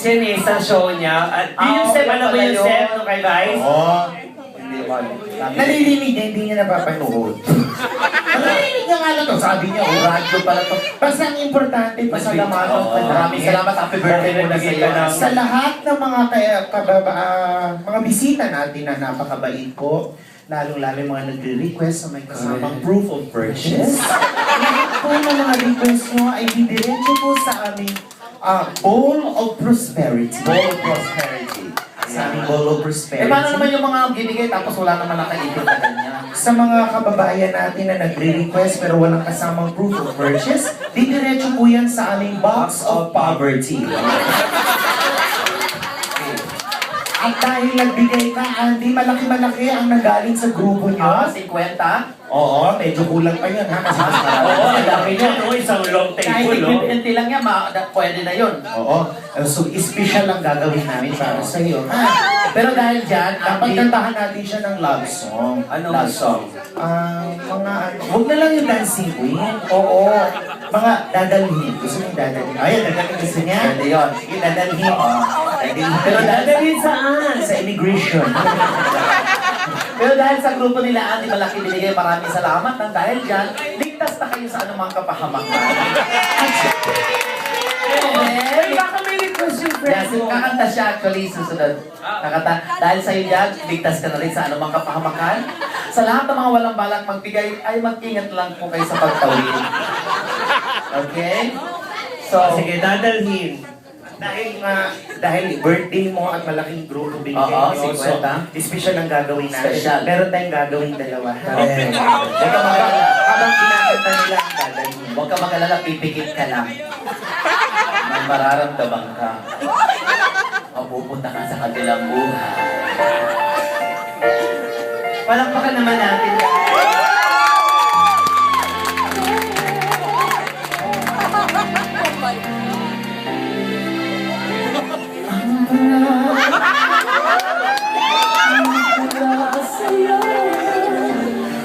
Vice yan eh, sa show niya. At yun yung step, alam mo yung step nung kay Vice? Oo. Hindi man. Nalilinig niya, hindi niya napapanood. Nalilinig niya nga lang to. Sabi niya, oh, radyo pala to. Basta ang importante, pasalamatan ka na. Maraming salamat. Happy birthday muna sa iyo. Sa lahat ng mga mga bisita natin na napakabait ko, lalong-lalo yung mga nagre-request na may kasamang proof of purchase. Lahat po ng mga request nyo ay didiretso po sa aming Bowl of Prosperity. Bowl of Prosperity. Sa aming Bowl of Prosperity. Eh, paano naman yung mga binigay tapos wala naman nakaipon na ganyan? Sa mga kababayan natin na nagre-request pero walang kasamang proof of purchase, didiretso po yan sa aming Box of Poverty. At dahil nagbigay ka, Andy, malaki-malaki ang nanggaling sa grupo niyo. 50? Oo, medyo kulang pa yun ha, kasi mas marami. Oo, ang dami niya, no? Isang long Kahit table, no? 50 lang yan, pwede na yun. Oo, so special lang gagawin namin para sa iyo. Ha? Pero dahil dyan, Dapat kantahan natin siya ng love song. Anong Love song? Mga ano, huwag na lang yung Dancing Queen. Oo, mga dadalhin. Gusto mo yung dadalhin? Ay, dadalhin gusto niya. Pwede yun. Sige, dadalhin. Dadalhin. Pero dahil Dadalhin saan? Sa immigration. Pero dahil sa grupo nila, Andy, malaki binigay, maraming salamat. Nang dahil dyan, ligtas na kayo sa anumang kapahamakan. Ay, baka may request yung Yes, friend mo. kakanta siya actually susunod. Dahil sa'yo dyan, ligtas ka na rin sa anumang kapahamakan. Sa lahat ng mga walang balak magbigay, ay mag-ingat lang po kayo sa pagtawid. Okay? So, Sige, dadalhin. Dahil birthday mo at malaking grupo binigay Oo, mo, so 50. special ang gagawin natin. Special. Meron tayong gagawin dalawa. Okay. Huwag ka mag-alala. Habang kinakanta nila ang dadalhin. huwag ka mag-alala, pipikit ka lang. May mararamdaman ka. Mapupunta ka sa kanilang buhay. Palakpakan naman natin.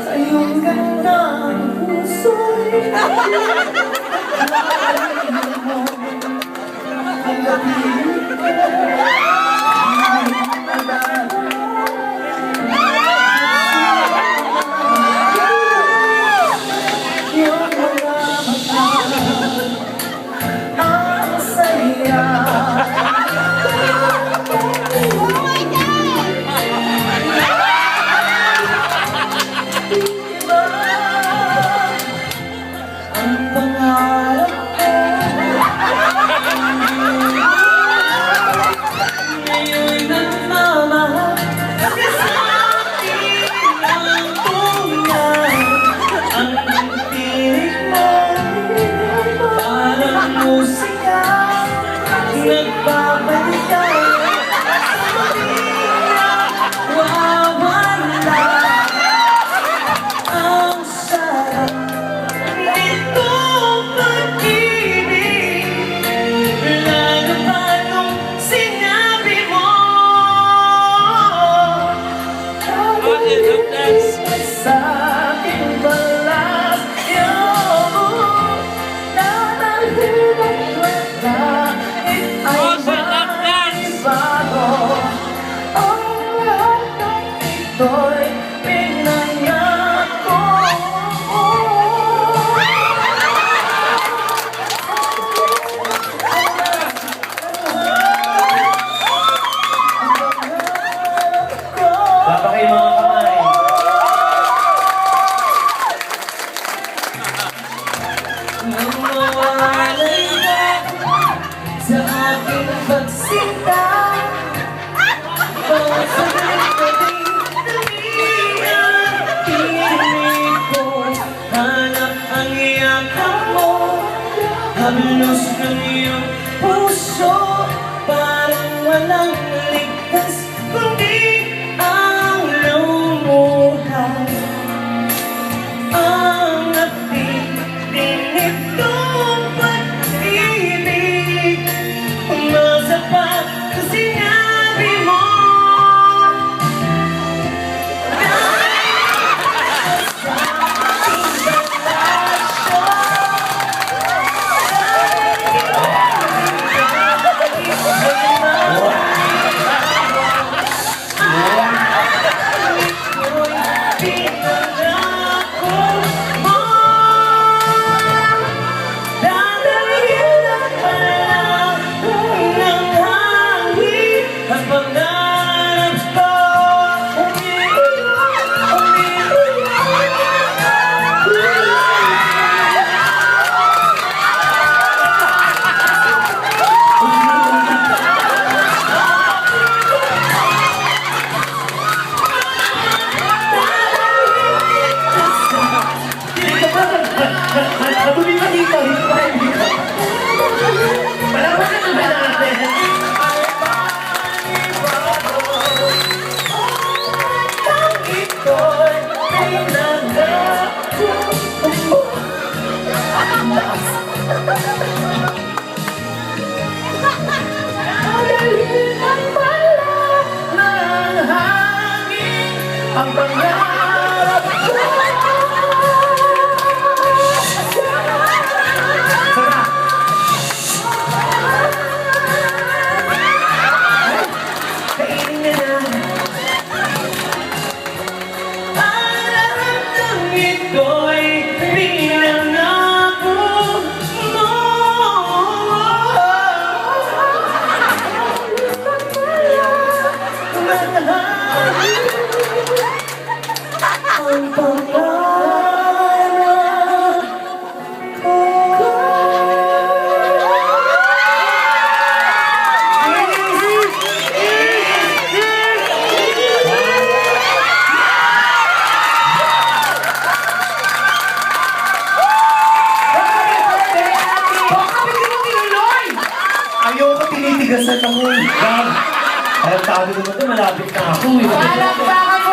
Sa iyong gandang puso'y yung mga mata ang saya. Ang pangarap ko ngayon nagmamahal sa akin ang tunay. Ang tinig mo parang musika nagbabalikan sa wawala ang sarap nitong pag-ibig. Lalo pa nung sinabi mo sa aking balas yun dadalhin ang kwenta ay bago. Ang lahat ng ito'y pinangako. Baka kayo mga kamay. Nang mawalay na sa aking pagsinta, pasalit ko din dalihan, piling ko, hanap ang yakap mo, halos ng iyong puso, parang walang ligtas, kundi ang lumuhay. Ang ating dinitong pag-ibig, umasa pa sa sinabi mo. Sa aking balasyo, ang pangarap ko. Sana. Kainin na na. Ang lahat ng ito'y pinangako mo. Ang pangarap ko. Ayoko, tinitigasan ako. Parang sabi ko na ito, malapit na ako. Palakpakan